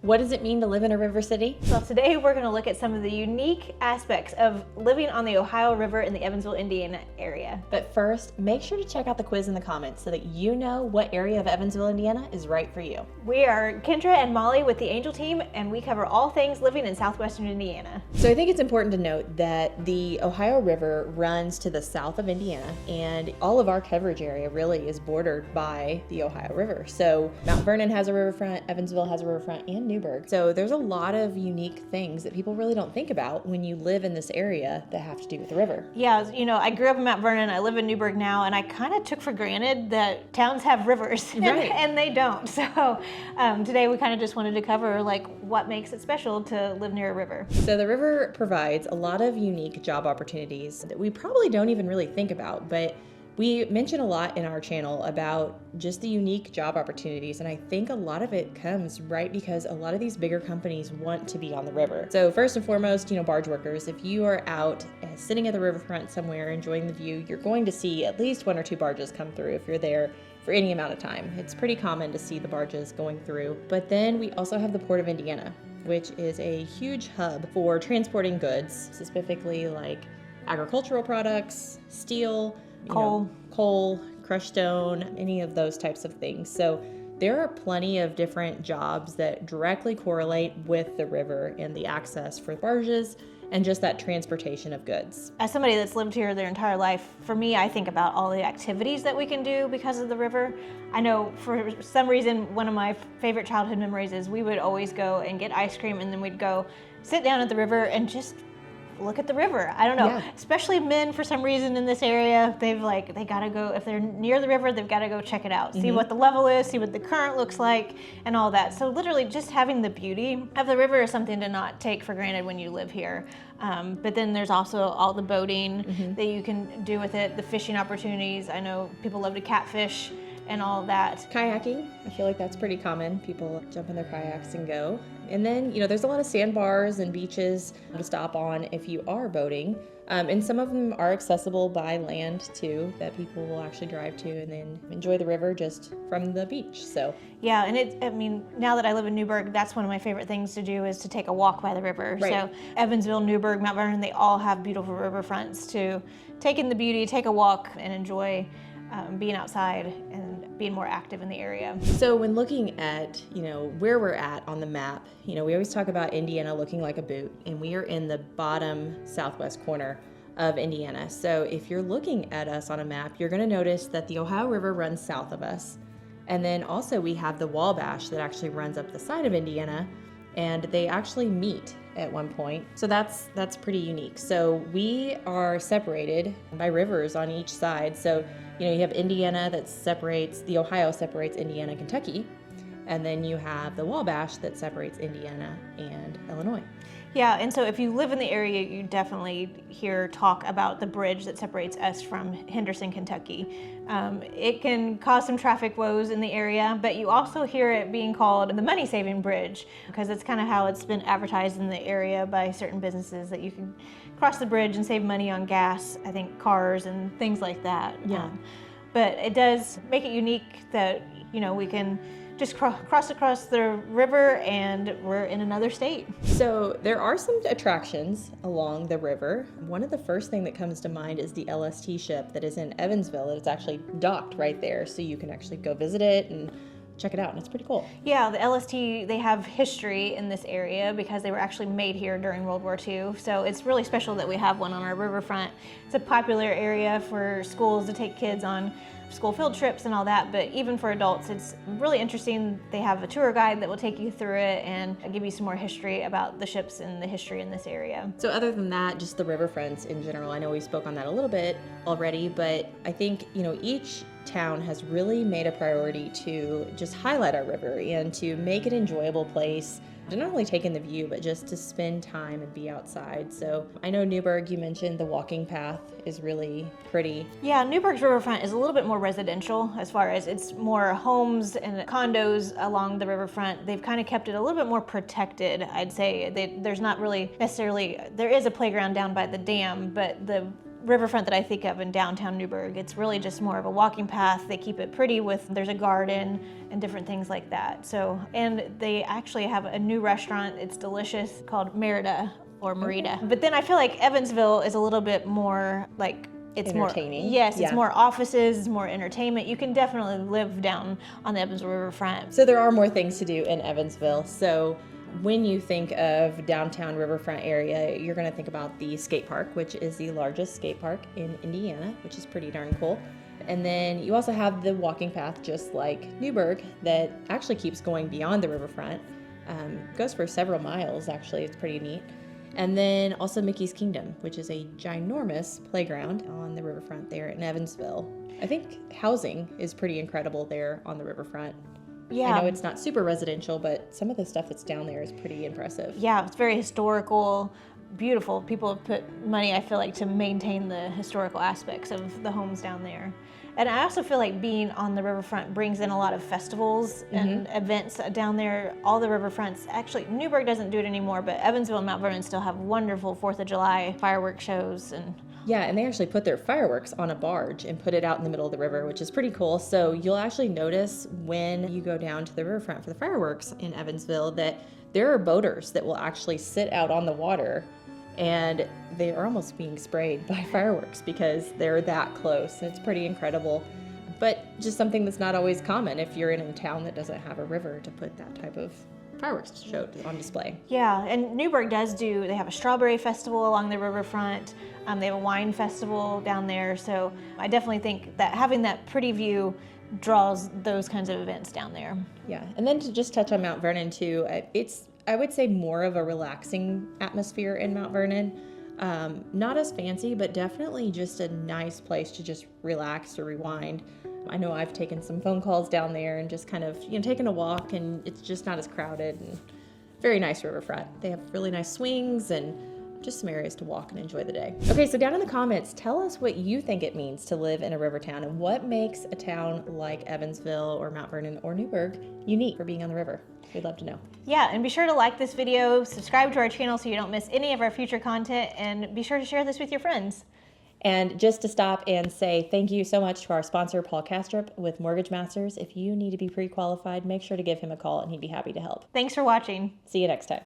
What does it mean to live in a river city? Well, today we're going to look at some of the unique aspects of living on the Ohio River in the Evansville, Indiana area. But first, make sure to check out the quiz in the comments so that you know what area of Evansville, Indiana is right for you. We are Kendra and Molly with the Angel team, and we cover all things living in southwestern Indiana. So I think it's important to note that the Ohio River runs to the south of Indiana, and all of our coverage area really is bordered by the Ohio River. So Mount Vernon has a riverfront, Evansville has a riverfront, and Newburgh. So there's a lot of unique things that people really don't think about when you live in this area that have to do with the river. Yeah, you know, I grew up in Mount Vernon, I live in Newburgh now, and I kind of took for granted that towns have rivers, Right. and they don't. So today we kind of just wanted to cover like what makes it special to live near a river. So the river provides a lot of unique job opportunities that we probably don't even really think about, but we mention a lot in our channel about just the unique job opportunities, and I think a lot of it comes right because a lot of these bigger companies want to be on the river. So first and foremost, barge workers, if you are out sitting at the riverfront somewhere enjoying the view, you're going to see at least 1 or 2 barges come through if you're there for any amount of time. It's pretty common to see the barges going through. But then we also have the Port of Indiana, which is a huge hub for transporting goods, specifically like agricultural products, steel, coal, crushed stone, any of those types of things. So there are plenty of different jobs that directly correlate with the river and the access for barges and just that transportation of goods. As somebody that's lived here their entire life, for me, I think about all the activities that we can do because of the river. I know for some reason, one of my favorite childhood memories is we would always go and get ice cream, and then we'd go sit down at the river and just look at the river. I don't know, Yeah. Especially men for some reason in this area, they gotta go, if they're near the river, they've gotta go check it out, see what the level is, see what the current looks like, and all that. So literally just having the beauty of the river is something to not take for granted when you live here. But then there's also all the boating that you can do with it, the fishing opportunities. I know people love to catfish and all of that. Kayaking, I feel like that's pretty common. People jump in their kayaks and go. And then, there's a lot of sandbars and beaches to stop on if you are boating. And some of them are accessible by land too, that people will actually drive to and then enjoy the river just from the beach. So yeah, and now that I live in Newburgh, that's one of my favorite things to do is to take a walk by the river. Right. So Evansville, Newburgh, Mount Vernon, they all have beautiful riverfronts to take in the beauty, take a walk, and enjoy being outside and being more active in the area. So when looking at, where we're at on the map, we always talk about Indiana looking like a boot, and we are in the bottom southwest corner of Indiana. So if you're looking at us on a map, you're going to notice that the Ohio River runs south of us. And then also we have the Wabash that actually runs up the side of Indiana, and they actually meet at one point. So that's pretty unique. So we are separated by rivers on each side. So you have Indiana the Ohio separates Indiana and Kentucky, and then you have the Wabash that separates Indiana and Illinois. Yeah, and so if you live in the area, you definitely hear talk about the bridge that separates us from Henderson, Kentucky. It can cause some traffic woes in the area, but you also hear it being called the money-saving bridge, because it's kind of how it's been advertised in the area by certain businesses, that you can cross the bridge and save money on gas, I think cars and things like that. Yeah. But it does make it unique that, we can just cross across the river and we're in another state. So there are some attractions along the river. One of the first thing that comes to mind is the LST ship that is in Evansville. It's actually docked right there, so you can actually go visit it and check it out, and it's pretty cool. Yeah, the LST, they have history in this area because they were actually made here during World War II. So it's really special that we have one on our riverfront. It's a popular area for schools to take kids on school field trips and all that, but even for adults, it's really interesting. They have a tour guide that will take you through it and give you some more history about the ships and the history in this area. So other than that, just the riverfronts in general, I know we spoke on that a little bit already, but I think, each town has really made a priority to just highlight our river and to make it an enjoyable place to not only take in the view, but just to spend time and be outside. So I know Newburgh, you mentioned the walking path is really pretty. Yeah, Newburgh's riverfront is a little bit more residential as far as it's more homes and condos along the riverfront. They've kind of kept it a little bit more protected, I'd say. There's not really necessarily, there is a playground down by the dam, but the riverfront that I think of in downtown Newburgh. It's really just more of a walking path. They keep it pretty there's a garden and different things like that. So, and they actually have a new restaurant. It's delicious, called Merida or Merida. But then I feel like Evansville is a little bit more like, it's entertaining. More, yes, Yeah. It's more offices, it's more entertainment. You can definitely live down on the Evansville riverfront. So there are more things to do in Evansville. So when you think of downtown riverfront area, you're going to think about the skate park, which is the largest skate park in Indiana, which is pretty darn cool. And then you also have the walking path, just like Newburgh, that actually keeps going beyond the riverfront. Goes for several miles, actually. It's pretty neat. And then also Mickey's Kingdom, which is a ginormous playground on the riverfront there in Evansville. I think housing is pretty incredible there on the riverfront. Yeah. I know it's not super residential, but some of the stuff that's down there is pretty impressive. Yeah, it's very historical, beautiful. People have put money, I feel like, to maintain the historical aspects of the homes down there. And I also feel like being on the riverfront brings in a lot of festivals and events down there. All the riverfronts, actually, Newburgh doesn't do it anymore, but Evansville and Mount Vernon still have wonderful 4th of July fireworks shows. Yeah, and they actually put their fireworks on a barge and put it out in the middle of the river, which is pretty cool. So you'll actually notice when you go down to the riverfront for the fireworks in Evansville that there are boaters that will actually sit out on the water, and they are almost being sprayed by fireworks because they're that close. It's pretty incredible, but just something that's not always common if you're in a town that doesn't have a river to put that type of fireworks show on display. Yeah, and Newburgh they have a strawberry festival along the riverfront. They have a wine festival down there. So I definitely think that having that pretty view draws those kinds of events down there. Yeah, and then to just touch on Mount Vernon too, it's, I would say, more of a relaxing atmosphere in Mount Vernon. Not as fancy, but definitely just a nice place to just relax or rewind. I know I've taken some phone calls down there and just kind of, taken a walk, and it's just not as crowded, and very nice riverfront. They have really nice swings and just some areas to walk and enjoy the day. Okay, so down in the comments, tell us what you think it means to live in a river town and what makes a town like Evansville or Mount Vernon or Newburgh unique for being on the river. We'd love to know. Yeah, and be sure to like this video, subscribe to our channel so you don't miss any of our future content, and be sure to share this with your friends. And just to stop and say thank you so much to our sponsor, Paul Kastrup with Mortgage Masters. If you need to be pre-qualified, make sure to give him a call and he'd be happy to help. Thanks for watching. See you next time.